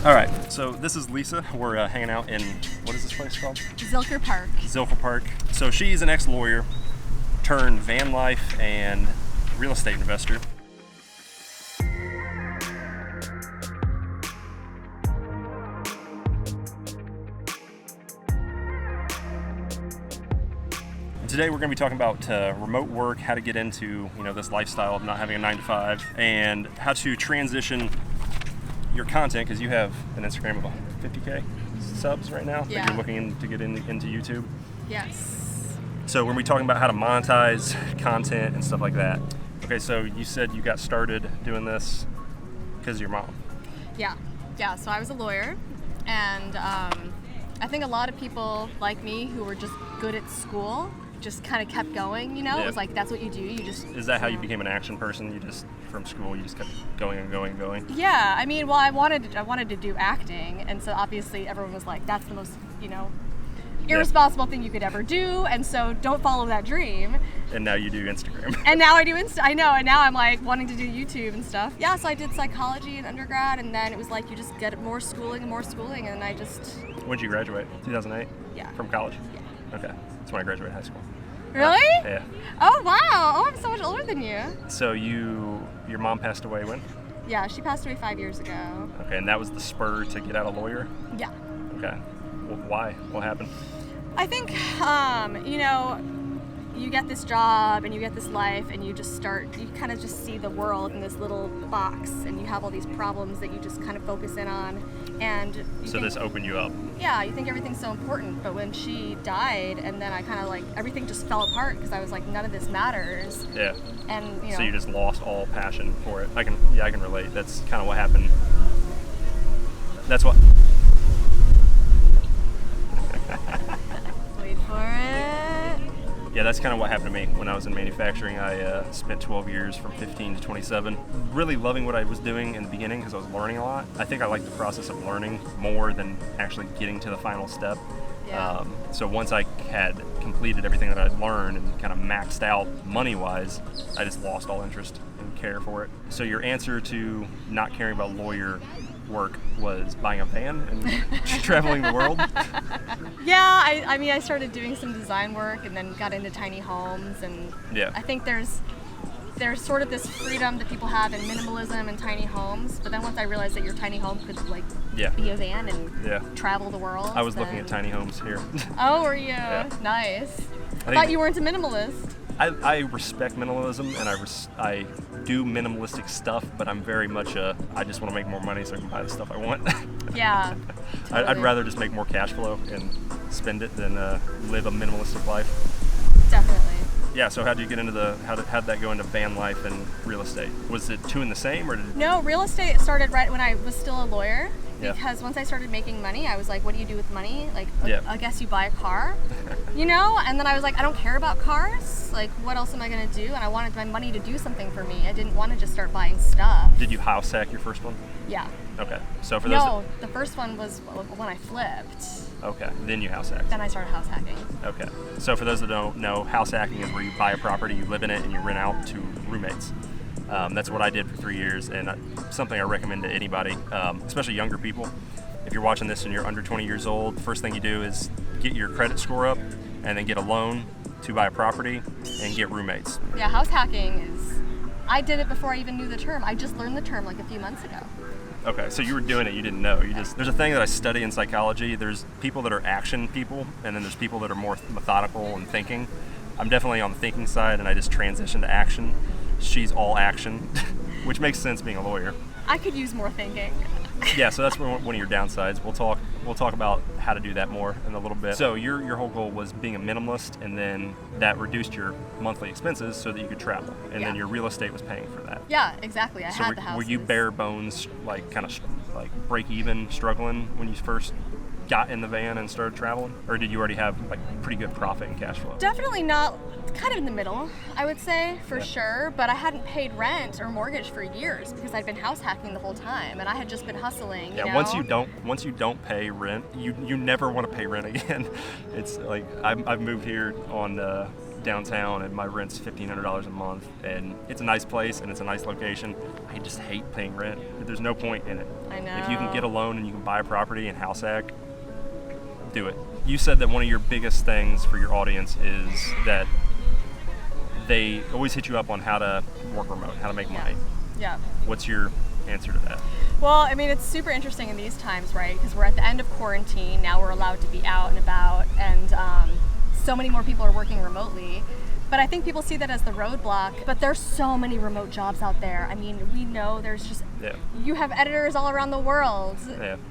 All right, so this is Lisa. We're hanging out in, what is this place called? Zilker Park. Zilker Park. So she's an ex-lawyer turned van life and real estate investor. Today we're going to be talking about remote work, how to get into this lifestyle of not having a 9-to-5, and how to transition your content, because you have an Instagram of 50K subs right now that you're looking to get into YouTube. Yes. So we're going to be talking about how to monetize content and stuff like that. Okay, so you said you got started doing this because of your mom. Yeah. So I was a lawyer, and I think a lot of people like me who were just good at school just kind of kept going, It was like, that's what you do. You just... Is that how you became an action person? You just, from school, you just kept going and going and going? Yeah, I mean, well, I wanted to do acting, and so obviously everyone was like, that's the most, irresponsible thing you could ever do, and so don't follow that dream. And now you do Instagram. And now I do I know, and now I'm like wanting to do YouTube and stuff. Yeah, so I did psychology in undergrad, and then it was like you just get more schooling, and I just... When did you graduate? 2008? Yeah. From college? Yeah. Okay, that's when I graduated high school. Really? Yeah. Oh, wow. Oh, I'm so much older than you. So your mom passed away when? Yeah, she passed away 5 years ago. Okay, and that was the spur to get out a lawyer? Yeah. Okay. Well, why? What happened? I think, you get this job and you get this life and you kind of just see the world in this little box, and you have all these problems that you just kind of focus in on. And so this opened you up? Yeah, you think everything's so important, but when she died, and then I kind of like, everything just fell apart because I was like, none of this matters. Yeah. And, So you just lost all passion for it. I can relate. That's kind of what happened. That's what... Wait for it. Yeah, that's kind of what happened to me when I was in manufacturing. I spent 12 years from 15 to 27, really loving what I was doing in the beginning because I was learning a lot. I think I like the process of learning more than actually getting to the final step. Yeah. So once I had completed everything that I'd learned and kind of maxed out money-wise, I just lost all interest and care for it. So your answer to not caring about lawyer work was buying a van and traveling the world? Yeah, I started doing some design work and then got into tiny homes, and I think there's sort of this freedom that people have in minimalism and tiny homes, but then once I realized that your tiny home could be a van and travel the world. I was looking at tiny homes here. Oh, were you? Yeah. Nice. I thought you weren't a minimalist. I respect minimalism, and I do minimalistic stuff, but I'm very much I just want to make more money so I can buy the stuff I want. Yeah. Totally. I'd rather just make more cash flow and spend it than live a minimalistic life. Definitely. Yeah, so how did you get into how did that go into van life and real estate? Was it two in the same, or did... No, real estate started right when I was still a lawyer. Yeah. Because once I started making money, I was like, what do you do with money? Like, I guess you buy a car, And then I was like, I don't care about cars. Like, what else am I going to do? And I wanted my money to do something for me. I didn't want to just start buying stuff. Did you house hack your first one? Yeah. Okay. So for those... No, the first one was when I flipped. Okay. Then you house hacked. Then I started house hacking. Okay. So for those that don't know, house hacking is where you buy a property, you live in it, and you rent out to roommates. That's what I did for 3 years, and something I recommend to anybody, especially younger people. If you're watching this and you're under 20 years old, the first thing you do is get your credit score up and then get a loan to buy a property and get roommates. Yeah, house hacking I did it before I even knew the term. I just learned the term like a few months ago. Okay, so you were doing it, you didn't know. There's a thing that I study in psychology. There's people that are action people, and then there's people that are more methodical and thinking. I'm definitely on the thinking side, and I just transitioned to action. She's all action, which makes sense being a lawyer. I could use more thinking. Yeah, so that's one of your downsides. We'll talk about how to do that more in a little bit. So your whole goal was being a minimalist, and then that reduced your monthly expenses so that you could travel, and then your real estate was paying for that. Yeah, exactly. I had the house. Were you bare bones, kind of break even, struggling when you first got in the van and started traveling, or did you already have pretty good profit and cash flow? Definitely not. Kind of in the middle, I would say, for sure. But I hadn't paid rent or mortgage for years because I'd been house hacking the whole time, and I had just been hustling. Yeah, once you don't pay rent, you never want to pay rent again. It's like I've moved here on downtown and my rent's $1,500 a month, and it's a nice place and it's a nice location. I just hate paying rent. There's no point in it. I know. If you can get a loan and you can buy a property and house hack, do it. You said that one of your biggest things for your audience is that they always hit you up on how to work remote, how to make money. Yeah. What's your answer to that? Well, I mean, it's super interesting in these times, right? Because we're at the end of quarantine. Now we're allowed to be out and about, and so many more people are working remotely. But I think people see that as the roadblock. But there's so many remote jobs out there. I mean, we know there's just, you have editors all around the world,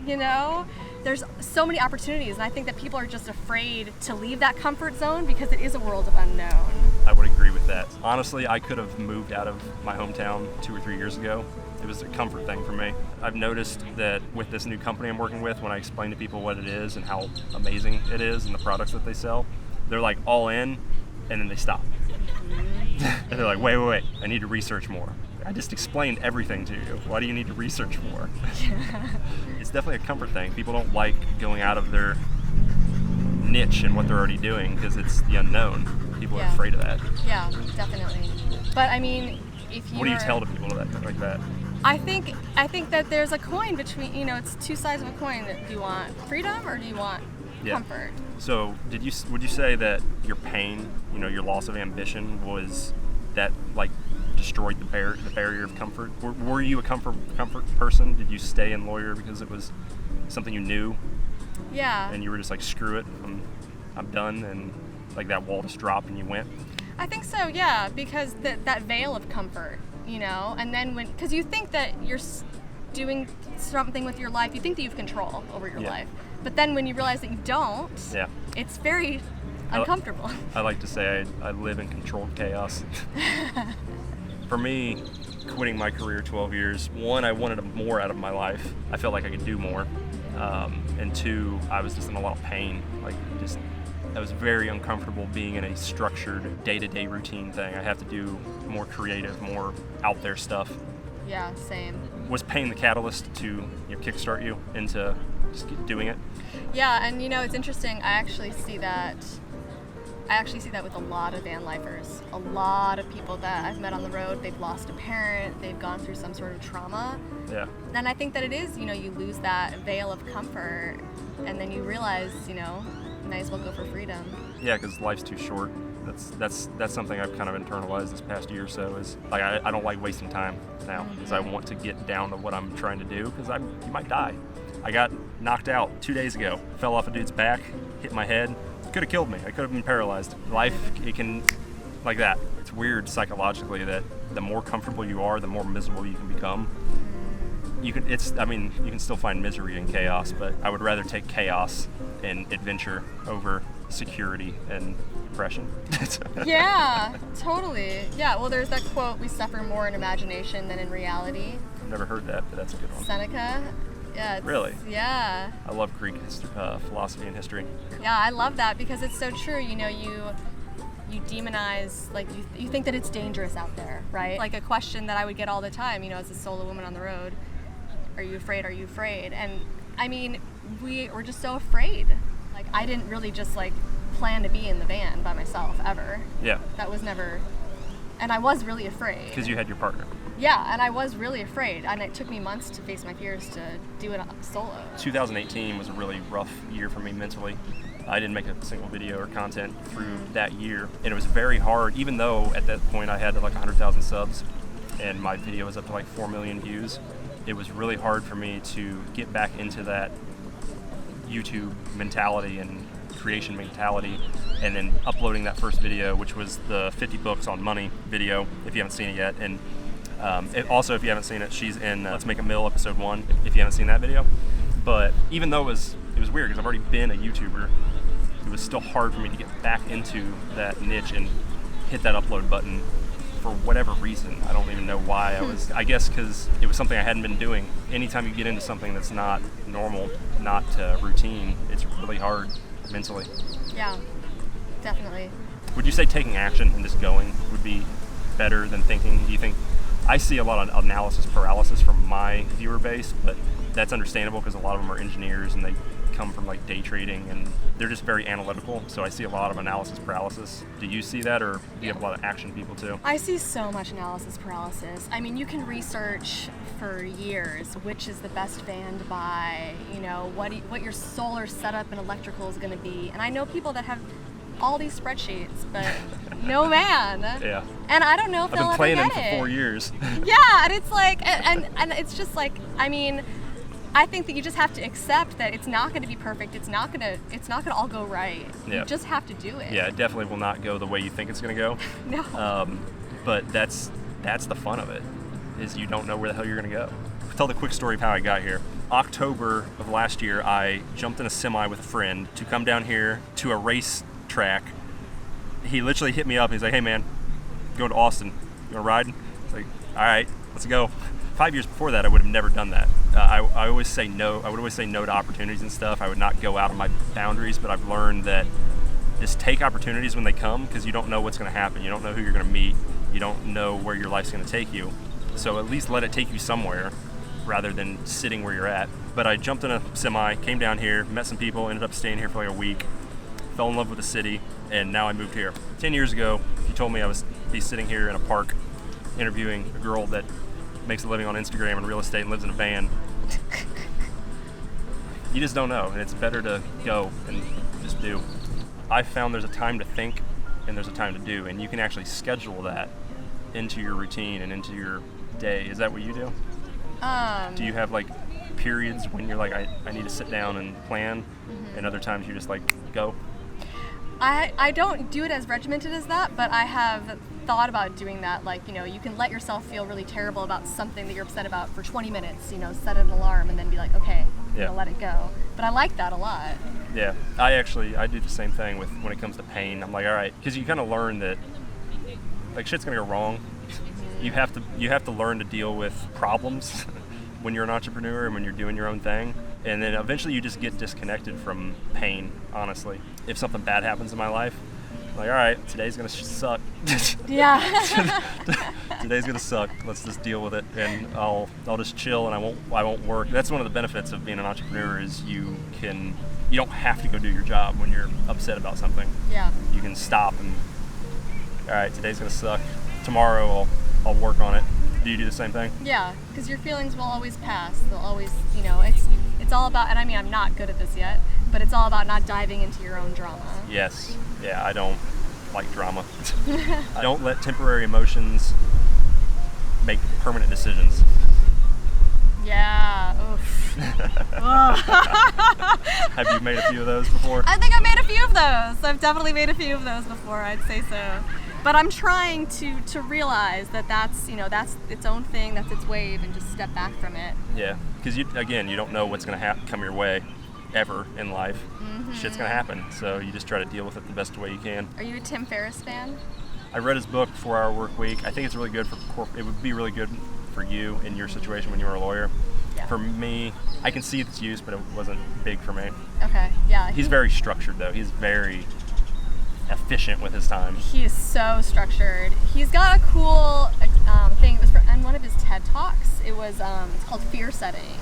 you know? There's so many opportunities, and I think that people are just afraid to leave that comfort zone because it is a world of unknown. I would agree with that. Honestly, I could have moved out of my hometown 2 or 3 years ago. It was a comfort thing for me. I've noticed that with this new company I'm working with, when I explain to people what it is and how amazing it is and the products that they sell, they're like all in, and then they stop. And they're like, wait, I need to research more. I just explained everything to you. Why do you need to research more? It's definitely a comfort thing. People don't like going out of their niche and what they're already doing because it's the unknown. People are afraid of that. Yeah, definitely. But I mean, if you what do you tell to people like that? I think that there's a coin between, it's two sides of a coin. Do you want freedom or do you want comfort? So would you say that your pain, your loss of ambition was that like destroyed the barrier of comfort? Were you a comfort person? Did you stay in lawyer because it was something you knew? Yeah. And you were just like, screw it, I'm done, and like that wall just dropped and you went? I think so, yeah, because that veil of comfort, and then because you think that you're doing something with your life, you think that you have control over your life, but then when you realize that you don't, it's very uncomfortable. I like to say I live in controlled chaos. For me, quitting my career 12 years, one, I wanted more out of my life. I felt like I could do more. And two, I was just in a lot of pain. I was very uncomfortable being in a structured day-to-day routine thing. I have to do more creative, more out there stuff. Yeah, same. Was pain the catalyst to kickstart you into just doing it? Yeah, and it's interesting. I actually see that with a lot of van lifers. A lot of people that I've met on the road, they've lost a parent, they've gone through some sort of trauma. Yeah. And I think that it is, you lose that veil of comfort, and then you realize, might as well go for freedom. Yeah, because life's too short. That's something I've kind of internalized this past year or so. Is like I don't like wasting time now, because I want to get down to what I'm trying to do, because you might die. I got knocked out 2 days ago. Fell off a dude's back, hit my head. Could have killed me. I could have been paralyzed. Life, it can, like that. It's weird psychologically that the more comfortable you are, the more miserable you can become. You can still find misery in chaos, but I would rather take chaos and adventure over security and depression. Yeah, totally. Yeah, well, there's that quote, we suffer more in imagination than in reality. I've never heard that, but that's a good one. Seneca. Yeah. Really? Yeah. I love Greek philosophy and history. Yeah, I love that because it's so true. You demonize, like you think that it's dangerous out there, right? Like a question that I would get all the time, as a solo woman on the road, are you afraid? Are you afraid? And I mean, we're just so afraid. Like I didn't really just plan to be in the van by myself ever. Yeah. That was never, and I was really afraid. Because you had your partner. Yeah, and I was really afraid, and it took me months to face my fears to do it solo. 2018 was a really rough year for me mentally. I didn't make a single video or content through that year, and it was very hard, even though at that point I had 100,000 subs, and my video was up to 4 million views. It was really hard for me to get back into that YouTube mentality and creation mentality, and then uploading that first video, which was the 50 books on money video, if you haven't seen it yet. And also, if you haven't seen it, she's in Let's Make a Mill episode 1, if you haven't seen that video. But even though it was weird because I've already been a YouTuber, it was still hard for me to get back into that niche and hit that upload button for whatever reason. I don't even know why. I guess because it was something I hadn't been doing. Anytime you get into something that's not normal, not routine, it's really hard mentally. Yeah, definitely. Would you say taking action and just going would be better than thinking? Do you think? I see a lot of analysis paralysis from my viewer base, but that's understandable because a lot of them are engineers and they come from like day trading, and they're just very analytical. So I see a lot of analysis paralysis. Do you see that, or do you have a lot of action people too? I see so much analysis paralysis. I mean, you can research for years which is the best van to buy, you know, what your solar setup and electrical is going to be. And I know people that have all these spreadsheets, but no van. Yeah. And I don't know if they'll ever get it. I've been playing them for 4 years. Yeah, and it's like, and it's just like, I mean, I think that you just have to accept that it's not going to be perfect. It's not going to all go right. Yeah. You just have to do it. Yeah, it definitely will not go the way you think it's going to go. No. But that's the fun of it, is you don't know where the hell you're going to go. I'll tell the quick story of how I got here. October of last year, I jumped in a semi with a friend to come down here to a race track. He literally hit me up. He's like, "Hey man, going to Austin. You want to ride?" It's like, "All right, let's go." 5 years before that, I would have never done that. I always say no. I would always say no to opportunities and stuff. I would not go out of my boundaries, but I've learned that just take opportunities when they come, because you don't know what's going to happen. You don't know who you're going to meet. You don't know where your life's going to take you. So at least let it take you somewhere rather than sitting where you're at. But I jumped in a semi, came down here, met some people, ended up staying here for like a week, fell in love with the city, and now I moved here. 10 years ago, if you told me I was be sitting here in a park interviewing a girl that makes a living on Instagram and real estate and lives in a van, you just don't know, and it's better to go and just do. I found there's a time to think and there's a time to do, and you can actually schedule that into your routine and into your day. Is that what you do? Do you have like periods when you're like, I need to sit down and plan, and other times you just like go? I don't do it as regimented as that, but I have thought about doing that. Like, you know, you can let yourself feel really terrible about something that you're upset about for 20 minutes, you know, set an alarm and then be like, okay, I'm gonna let it go. But I like that a lot. Yeah, I do the same thing with when it comes to pain. I'm like, all right, because you kind of learn that like shit's gonna go wrong. You have to learn to deal with problems when you're an entrepreneur and when you're doing your own thing. And then eventually you just get disconnected from pain, honestly. If something bad happens in my life, I'm like, all right, today's gonna suck. Yeah. Today's gonna suck. Let's just deal with it, and I'll just chill, and I won't work. That's one of the benefits of being an entrepreneur, is you don't have to go do your job when you're upset about something. Yeah. You can stop and, all right, today's gonna suck. Tomorrow I'll work on it. Do you do the same thing? Yeah, because your feelings will always pass. They'll always, you know, it's all about, and I mean, I'm not good at this yet, but it's all about not diving into your own drama. Yes. Yeah, I don't like drama. I don't let temporary emotions make permanent decisions. Yeah. Oof. Have you made a few of those before? I think I've made a few of those. I've definitely made a few of those before, I'd say so. But I'm trying to realize that that's its own thing, that's its wave, and just step back from it. Yeah, because you don't know what's going to come your way ever in life. Shit's going to happen, so you just try to deal with it the best way you can. Are you a Tim Ferriss fan? I read his book, 4 Hour Workweek. I think it's really good it would be really good for you in your situation when you were a lawyer. Yeah. For me, I can see its use, but it wasn't big for me. Okay, yeah. He's very structured, though. He's very efficient with his time. He is so structured. He's got a cool thing. It was in one of his TED Talks. It's called Fear Setting,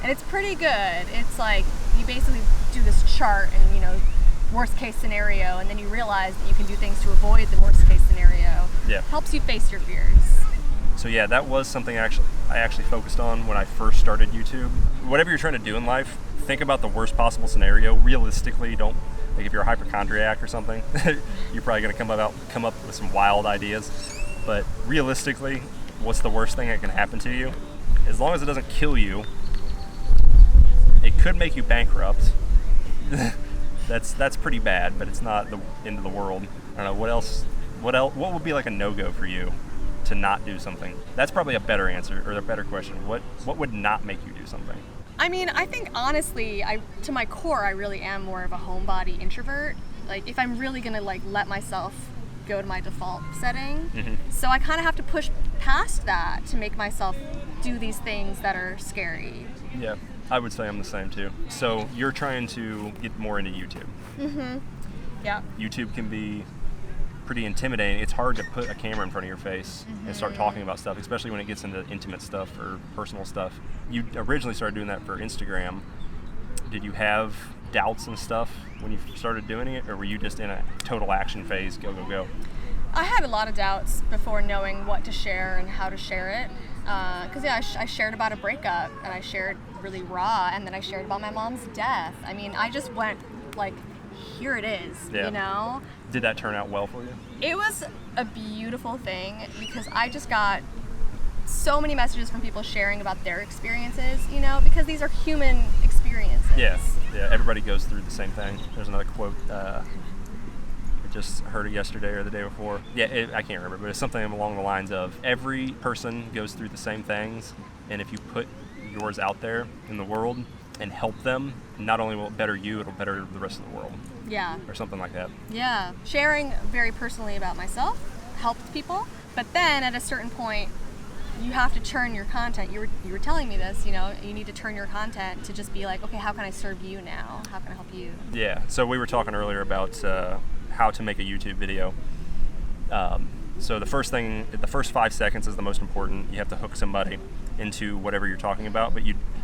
and it's pretty good. It's like you basically do this chart and, you know, worst case scenario, and then you realize that you can do things to avoid the worst case scenario. Yeah. Helps you face your fears. So yeah, that was something I actually focused on when I first started YouTube. Whatever you're trying to do in life, think about the worst possible scenario. Realistically, don't, like if you're a hypochondriac or something, you're probably going to come up with some wild ideas. But realistically, what's the worst thing that can happen to you? As long as it doesn't kill you, it could make you bankrupt. That's pretty bad, but it's not the end of the world. I don't know, what would be like a no-go for you to not do something? That's probably a better answer, or a better question. What would not make you do something? I mean, I think honestly, to my core, I really am more of a homebody introvert. Like, if I'm really gonna like let myself go to my default setting, so I kind of have to push past that to make myself do these things that are scary. Yeah, I would say I'm the same too. So you're trying to get more into YouTube. Yeah. YouTube can be pretty intimidating. It's hard to put a camera in front of your face and start talking about stuff, especially when it gets into intimate stuff or personal stuff. You originally started doing that for Instagram, did you have doubts and stuff when you started doing it, or were you just in a total action phase, go, go, go? I had a lot of doubts before knowing what to share and how to share it. Because I shared about a breakup, and I shared really raw, and then I shared about my mom's death. I mean, I just went like, here it is, you know? Did that turn out well for you? It was a beautiful thing, because I just got so many messages from people sharing about their experiences, you know, because these are human experiences. Yeah, everybody goes through the same thing. There's another quote, I just heard it yesterday or the day before. I can't remember, but it's something along the lines of every person goes through the same things, and if you put yours out there in the world and help them, not only will it better you, it'll better the rest of the world. Yeah. Or something like that. Yeah. Sharing very personally about myself helped people, but then at a certain point, you have to turn your content. You were telling me this, you know, you need to turn your content to just be like, okay, how can I serve you now? How can I help you? Yeah. So we were talking earlier about how to make a YouTube video. So the first 5 seconds is the most important. You have to hook somebody into whatever you're talking about, but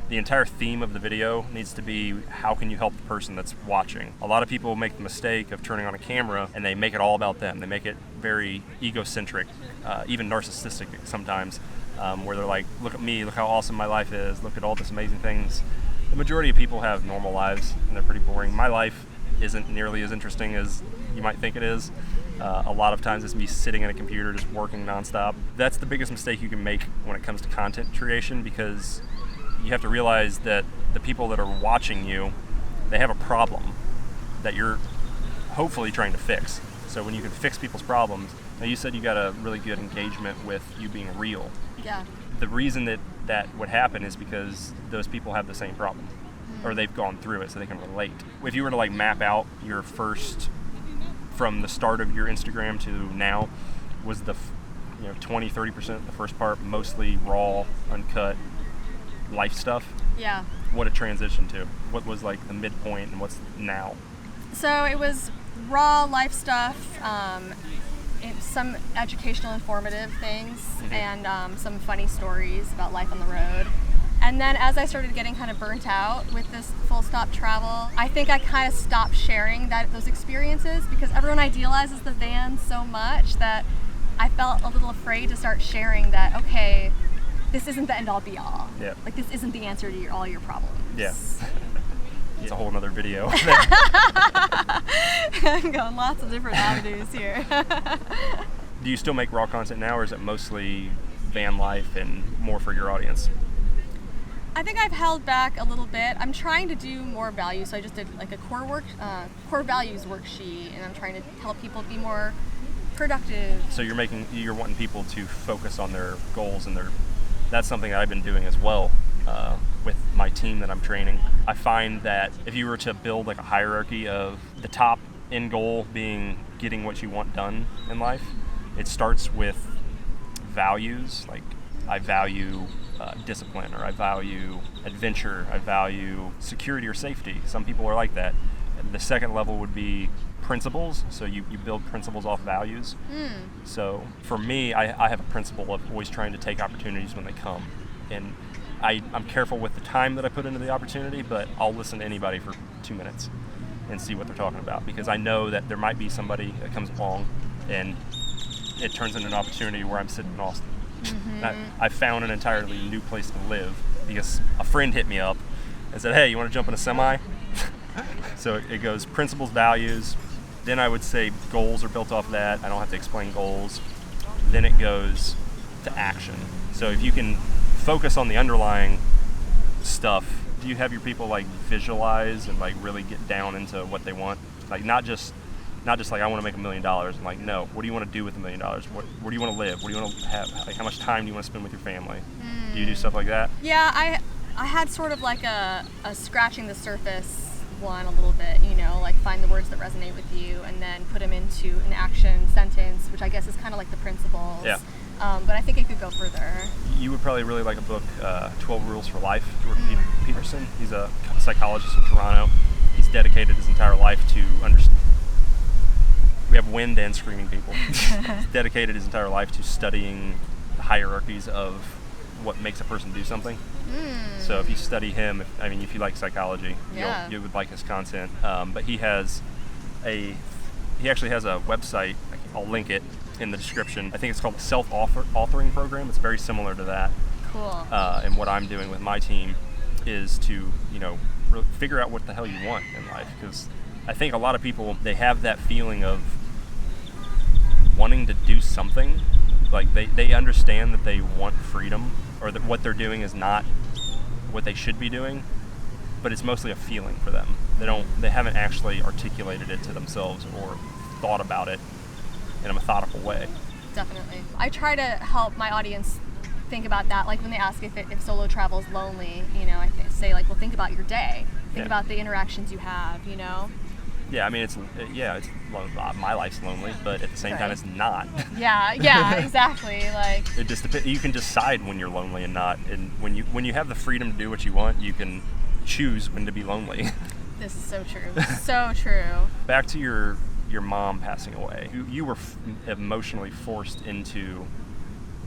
the entire theme of the video needs to be, how can you help the person that's watching? A lot of people make the mistake of turning on a camera and they make it all about them. They make it very egocentric, even narcissistic sometimes, where they're like, look at me, look how awesome my life is, look at all these amazing things. The majority of people have normal lives and they're pretty boring. My life isn't nearly as interesting as you might think it is. A lot of times it's me sitting at a computer just working nonstop. That's the biggest mistake you can make when it comes to content creation, because you have to realize that the people that are watching you, they have a problem that you're hopefully trying to fix. So when you can fix people's problems, now you said you got a really good engagement with you being real. Yeah. The reason that would happen is because those people have the same problem, or they've gone through it, so they can relate. If you were to like map out your first, from the start of your Instagram to now, was the 20-30% the first part mostly raw, uncut life stuff? Yeah. What it transitioned to? What was like the midpoint, and what's now? So it was raw life stuff, some educational, informative things, and some funny stories about life on the road. And then as I started getting kind of burnt out with this full stop travel, I think I kind of stopped sharing those experiences, because everyone idealizes the van so much that I felt a little afraid to start sharing that, okay, this isn't the end all be all. Yeah. Like, this isn't the answer to all your problems. Yeah. It's a whole nother video. I'm going lots of different avenues here. Do you still make raw content now, or is it mostly van life and more for your audience? I think I've held back a little bit. I'm trying to do more value, so I just did like a core values worksheet, and I'm trying to help people be more productive. So you're wanting people to focus on their goals, and that's something that I've been doing as well with my team that I'm training. I find that if you were to build like a hierarchy of the top end goal being getting what you want done in life, it starts with values. Like, I value discipline, or I value adventure, I value security or safety. Some people are like that. The second level would be principles. So you build principles off values. So for me, I have a principle of always trying to take opportunities when they come. And I'm careful with the time that I put into the opportunity, but I'll listen to anybody for 2 minutes and see what they're talking about, because I know that there might be somebody that comes along and it turns into an opportunity where I'm sitting in Austin. I found an entirely new place to live because a friend hit me up and said, hey, you want to jump in a semi? So it goes principles, values. Then I would say goals are built off of that. I don't have to explain goals. Then it goes to action. So if you can focus on the underlying stuff, do you have your people like visualize and like really get down into what they want? Like not just like, I want to make $1 million. I'm like, no, what do you want to do with $1 million? Where do you want to live? What do you want to have? Like, how much time do you want to spend with your family? Do you do stuff like that? Yeah, I had sort of like a scratching the surface one a little bit, you know, like find the words that resonate with you and then put them into an action sentence, which I guess is kind of like the principles. Yeah. But I think it could go further. You would probably really like a book, 12 Rules for Life, Jordan Peterson. He's a psychologist in Toronto. He's dedicated his entire life to we have wind and screaming people. He's dedicated his entire life to studying the hierarchies of what makes a person do something. So if you study him, if you like psychology, you would like his content. But he actually has a website. I'll link it in the description. I think it's called the self-authoring program. It's very similar to that. Cool. And what I'm doing with my team is to, really figure out what the hell you want in life. Because I think a lot of people, they have that feeling of wanting to do something. Like they understand that they want freedom, or that what they're doing is not what they should be doing, but it's mostly a feeling for them. They haven't actually articulated it to themselves or thought about it in a methodical way. Definitely. I try to help my audience think about that. Like when they ask if solo travel is lonely, I say like, well, think about your day. Think about the interactions you have, Yeah, it's my life's lonely, but at the same time, it's not. Yeah, exactly. Like it just depends. You can decide when you're lonely and not, and when you have the freedom to do what you want, you can choose when to be lonely. This is so true. So true. Back to your mom passing away. You were emotionally forced into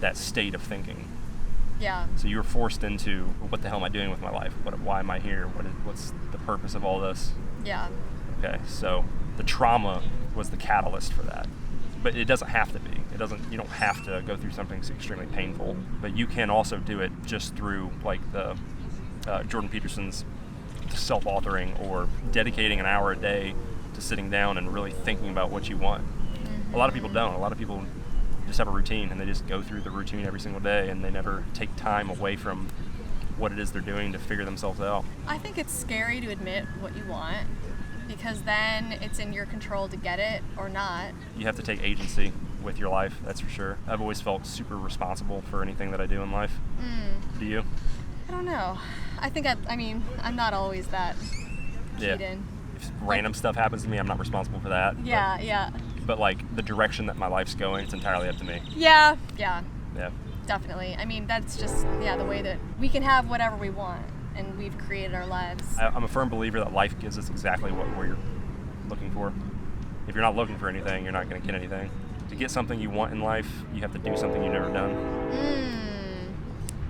that state of thinking. Yeah. So you were forced into, what the hell am I doing with my life? Why am I here? What's the purpose of all this? Yeah. Okay, so the trauma was the catalyst for that, but it doesn't have to be. You don't have to go through something extremely painful, but you can also do it just through like the Jordan Peterson's self-authoring, or dedicating an hour a day to sitting down and really thinking about what you want. A lot of people don't. A lot of people just have a routine and they just go through the routine every single day, and they never take time away from what it is they're doing to figure themselves out. I think it's scary to admit what you want, because then it's in your control to get it or not. You have to take agency with your life, that's for sure. I've always felt super responsible for anything that I do in life. Do you? I don't know. I think I'm not always that keyed in. If random stuff happens to me, I'm not responsible for that. Yeah. But like the direction that my life's going, it's entirely up to me. Yeah. Definitely. That's just the way that we can have whatever we want, and we've created our lives. I'm a firm believer that life gives us exactly what we're looking for. If you're not looking for anything, you're not going to get anything. To get something you want in life, you have to do something you've never done.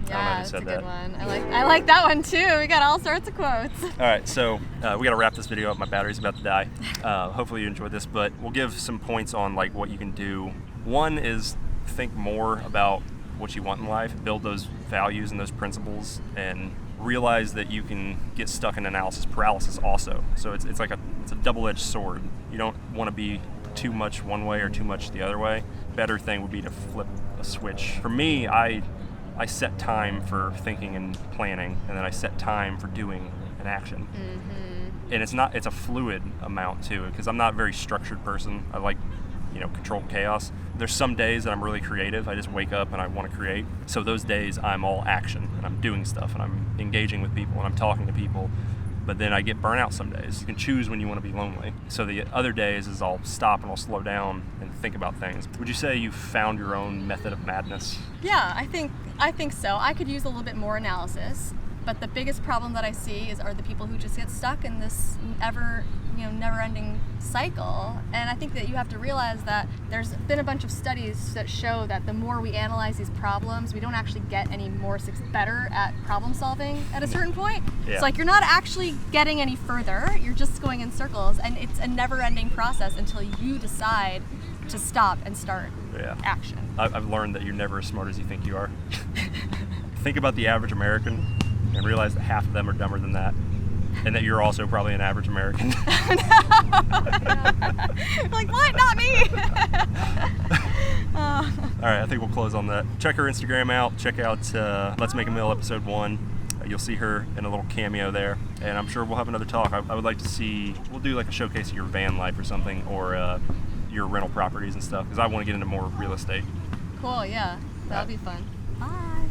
Yeah, that's a good one. I like that one too. We got all sorts of quotes. All right, so we got to wrap this video up. My battery's about to die. Hopefully you enjoyed this, but we'll give some points on like what you can do. One is think more about what you want in life, build those values and those principles, and realize that you can get stuck in analysis paralysis also. So it's a double-edged sword. You don't want to be too much one way or too much the other way. Better thing would be to flip a switch. For me, I set time for thinking and planning, and then I set time for doing an action. And it's a fluid amount too, because I'm not a very structured person. I like controlled chaos. There's some days that I'm really creative. I just wake up and I want to create. So those days I'm all action, and I'm doing stuff, and I'm engaging with people, and I'm talking to people. But then I get burnt out some days. You can choose when you want to be lonely. So the other days is I'll stop and I'll slow down and think about things. Would you say you found your own method of madness? Yeah, I think so. I could use a little bit more analysis, but the biggest problem that I see are the people who just get stuck in this never-ending cycle. And I think that you have to realize that there's been a bunch of studies that show that the more we analyze these problems, we don't actually get any better at problem solving at a certain point. Yeah. It's like you're not actually getting any further. You're just going in circles, and it's a never-ending process until you decide to stop and start action. I've learned that you're never as smart as you think you are. Think about the average American and realize that half of them are dumber than that, and that you're also probably an average American. Like, what? Not me! All right, I think we'll close on that. Check her Instagram out. Check out Let's Make a Meal episode 1. You'll see her in a little cameo there, and I'm sure we'll have another talk. I would like to see, we'll do like a showcase of your van life or something, or your rental properties and stuff, because I want to get into more real estate. Cool, yeah. That'll be fun. Bye.